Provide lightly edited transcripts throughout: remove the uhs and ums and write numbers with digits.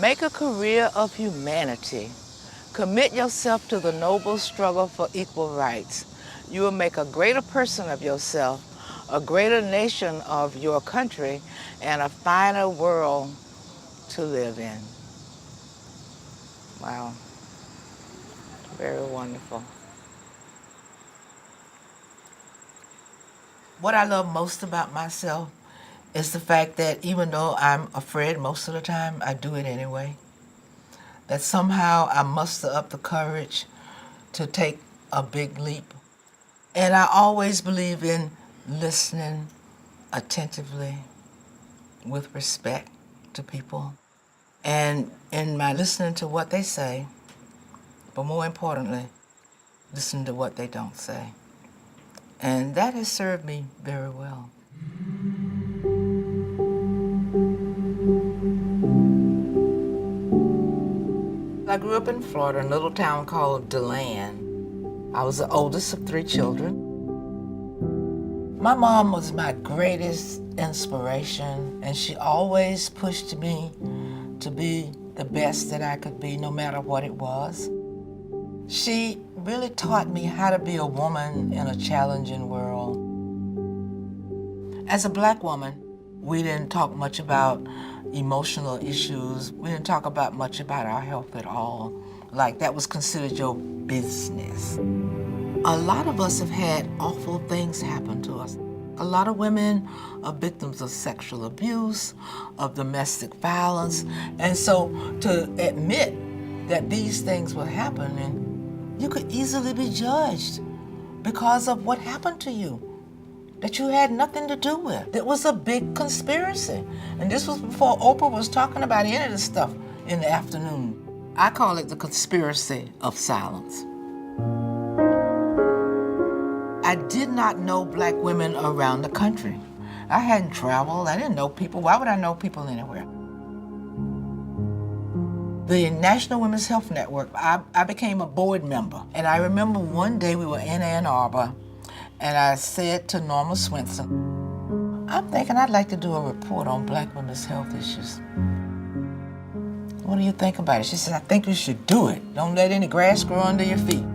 Make a career of humanity. Commit yourself to the noble struggle for equal rights. You will make a greater person of yourself, a greater nation of your country, and a finer world to live in. Wow, very wonderful. What I love most about myself is the fact that even though I'm afraid most of the time, I do it anyway. That somehow I muster up the courage to take a big leap. And I always believe in listening attentively with respect to people. And in my listening to what they say, but more importantly, listen to what they don't say. And that has served me very well. I grew up in Florida, in a little town called DeLand. I was the oldest of 3 children. My mom was my greatest inspiration, and she always pushed me to be the best that I could be, no matter what it was. She really taught me how to be a woman in a challenging world. As a Black woman, we didn't talk much about emotional issues. We didn't talk about much about our health at all. Like that was considered your business. A lot of us have had awful things happen to us. A lot of women are victims of sexual abuse, of domestic violence. And so to admit that these things were happening, you could easily be judged because of what happened to you that you had nothing to do with. It was a big conspiracy. And this was before Oprah was talking about any of this stuff in the afternoon. I call it the conspiracy of silence. I did not know Black women around the country. I hadn't traveled, I didn't know people. Why would I know people anywhere? The National Women's Health Network, I became a board member. And I remember one day we were in Ann Arbor, and I said to Norma Swenson, I'm thinking I'd like to do a report on Black women's health issues. What do you think about it? She said, I think you should do it. Don't let any grass grow under your feet.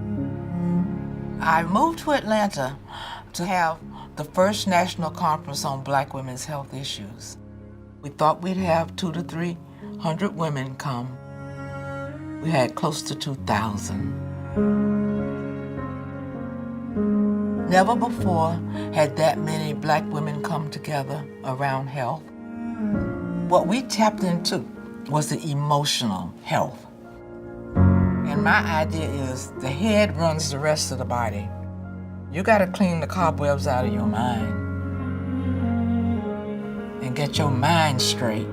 I moved to Atlanta to have the first national conference on Black women's health issues. We thought we'd have 200 to 300 women come. We had close to 2,000. Never before had that many Black women come together around health. What we tapped into was the emotional health. And my idea is the head runs the rest of the body. You gotta clean the cobwebs out of your mind and get your mind straight.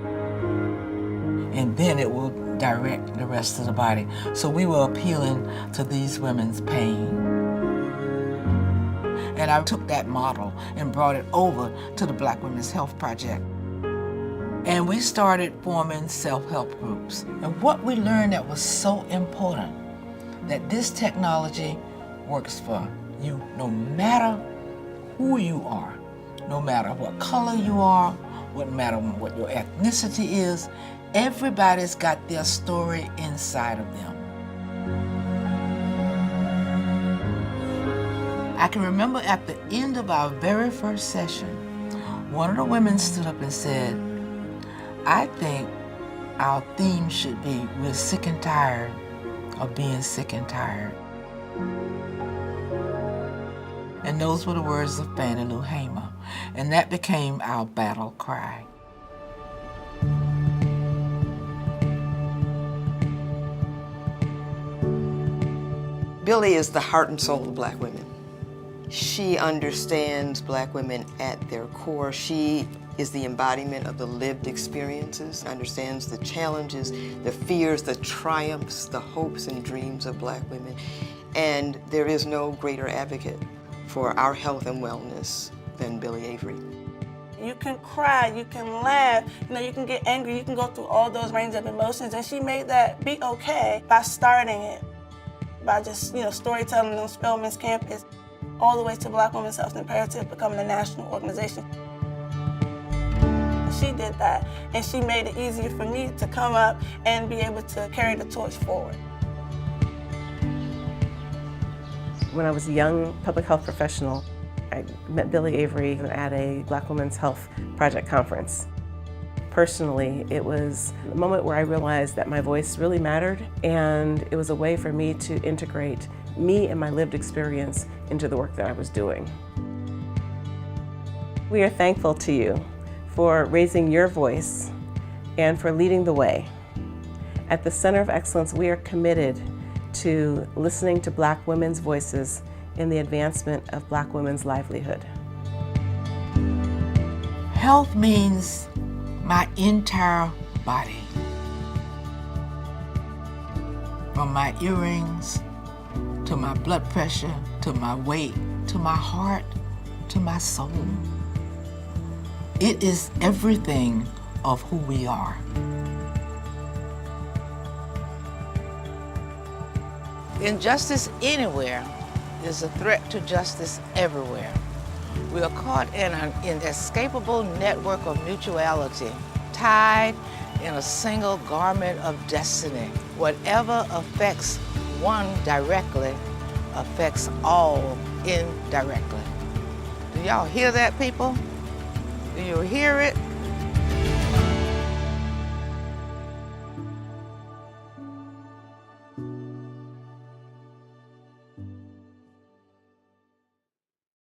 And then it will direct the rest of the body. So we were appealing to these women's pain. And I took that model and brought it over to the Black Women's Health Project. And we started forming self-help groups. And what we learned that was so important, that this technology works for you no matter who you are, no matter what color you are, no matter what your ethnicity is, everybody's got their story inside of them. I can remember at the end of our very first session, one of the women stood up and said, I think our theme should be, we're sick and tired of being sick and tired. And those were the words of Fannie Lou Hamer. And that became our battle cry. Byllye is the heart and soul of Black women. She understands Black women at their core. She is the embodiment of the lived experiences, understands the challenges, the fears, the triumphs, the hopes and dreams of Black women. And there is no greater advocate for our health and wellness than Byllye Avery. You can cry, you can laugh, you can get angry, you can go through all those range of emotions, and she made that be okay by starting it, by just, storytelling on Spelman's campus, all the way to Black Women's Health Imperative becoming a national organization. she did that. And she made it easier for me to come up and be able to carry the torch forward. When I was a young public health professional, I met Byllye Avery at a Black Women's Health Project conference. Personally, it was a moment where I realized that my voice really mattered, and it was a way for me to integrate me and my lived experience into the work that I was doing. We are thankful to you for raising your voice and for leading the way. At the Center of Excellence, we are committed to listening to Black women's voices in the advancement of Black women's livelihood. Health means my entire body. From my earrings, to my blood pressure, to my weight, to my heart, to my soul. It is everything of who we are. Injustice anywhere is a threat to justice everywhere. We are caught in an inescapable network of mutuality, tied in a single garment of destiny. Whatever affects one directly affects all indirectly. Do y'all hear that, people? Do you hear it?